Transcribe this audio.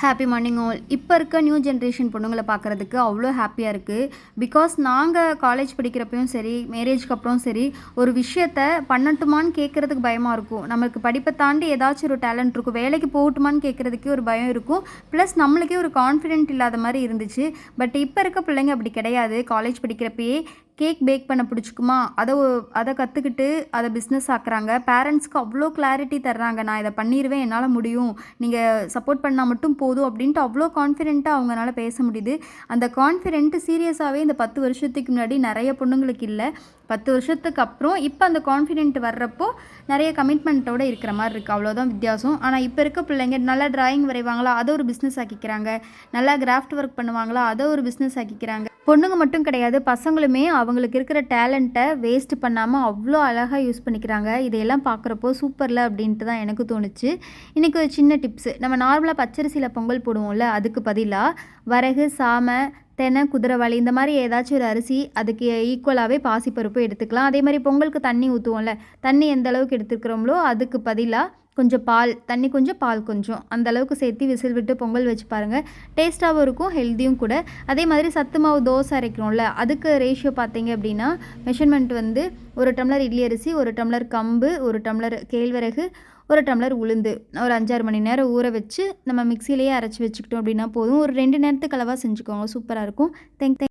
Happy morning all. இப்போ இருக்க new generation பொண்ணுங்களை பார்க்குறதுக்கு அவ்வளோ ஹாப்பியாக இருக்குது. பிகாஸ் நாங்கள் காலேஜ் படிக்கிறப்பையும் சரி, மேரேஜ்க்கு அப்புறம் சரி, ஒரு விஷயத்த பண்ணட்டுமான்னு கேட்குறதுக்கு பயமாக இருக்கும். நமக்கு படிப்பை தாண்டி ஏதாச்சும் ஒரு டேலண்ட் இருக்கும், வேலைக்கு போகட்டுமான்னு கேட்குறதுக்கே ஒரு பயம் இருக்கும். ப்ளஸ் நம்மளுக்கே ஒரு கான்ஃபிடென்ட் இல்லாத மாதிரி இருந்துச்சு. பட் இப்போ இருக்க பிள்ளைங்க அப்படி கிடையாது. காலேஜ் படிக்கிறப்பயே கேக் பேக் பண்ண பிடிச்சிக்குமா, அதை கற்றுக்கிட்டு அதை பிஸ்னஸ் ஆக்குறாங்க. பேரண்ட்ஸ்க்கு அவ்வளோ கிளாரிட்டி தர்றாங்க, நான் இதை பண்ணிடுவேன், என்னால் முடியும், நீங்கள் சப்போர்ட் பண்ணால் மட்டும் போதும் அப்படின்ட்டு அவ்வளோ கான்ஃபிடென்ட்டாக அவங்களால பேச முடியுது. அந்த கான்ஃபிடென்ட்டு சீரியஸாகவே இந்த 10 வருஷத்துக்கு முன்னாடி நிறைய பொண்ணுங்களுக்கு இல்லை. 10 வருஷத்துக்கு அப்புறம் இப்போ அந்த கான்ஃபிடென்ட் வர்றப்போ நிறைய கமிட்மெண்ட்டோடு இருக்கிற மாதிரி இருக்குது. அவ்வளோதான் வித்தியாசம். ஆனால் இப்போ இருக்க பிள்ளைங்க நல்லா டிராயிங் வரைவாங்களா, அதை ஒரு பிஸ்னஸ் ஆக்கிக்கிறாங்க. நல்லா கிராஃப்ட் ஒர்க் பண்ணுவாங்களா, அதை ஒரு பிஸ்னஸ் ஆக்கிக்கிறாங்க. பொண்ணுங்க மட்டும் கிடையாது, பசங்களுமே அவங்களுக்கு இருக்கிற டேலண்ட்டை வேஸ்ட் பண்ணாமல் அவ்வளோ அழகாக யூஸ் பண்ணிக்கிறாங்க. இதையெல்லாம் பார்க்குறப்போ சூப்பரில் அப்படின்ட்டு தான் எனக்கு தோணுச்சு. இன்றைக்கி ஒரு சின்ன டிப்ஸு. நம்ம நார்மலாக பச்சரிசியில் பொங்கல் போடுவோம்ல, அதுக்கு பதிலாக வரகு, சாமை, தெனை, குதிரைவாளி இந்த மாதிரி ஏதாச்சும் ஒரு அரிசி, அதுக்கு ஈக்குவலாகவே பாசிப்பருப்பு எடுத்துக்கலாம். அதே மாதிரி பொங்கலுக்கு தண்ணி ஊற்றுவோம்ல, தண்ணி எந்த அளவுக்கு எடுத்துக்கிறோம்ளோ அதுக்கு பதிலாக கொஞ்சம் பால், தண்ணி கொஞ்சம் பால் கொஞ்சம், அந்த அளவுக்கு சேர்த்து விசில் விட்டு பொங்கல் வச்சு பாருங்கள். டேஸ்ட்டாகவும் இருக்கும், ஹெல்த்தியும் கூட. அதே மாதிரி சத்து மாவு தோசை அரைக்கிறோம்ல, அதுக்கு ரேஷியோ பார்த்தீங்க அப்படின்னா மெஷர்மெண்ட் வந்து 1 டம்ளர் இட்லி அரிசி, 1 டம்ளர் கம்பு, 1 டம்ளர் கேழ்வரகு, 1 டம்ளர் உளுந்து ஒரு 5-6 மணி நேரம் ஊற வச்சு நம்ம மிக்சியிலேயே அரைச்சி வச்சுக்கிட்டோம் அப்படின்னா போதும். ஒரு 2 நேரத்துக்கு அளவாக செஞ்சுக்கோங்க, சூப்பராக இருக்கும். தேங்க்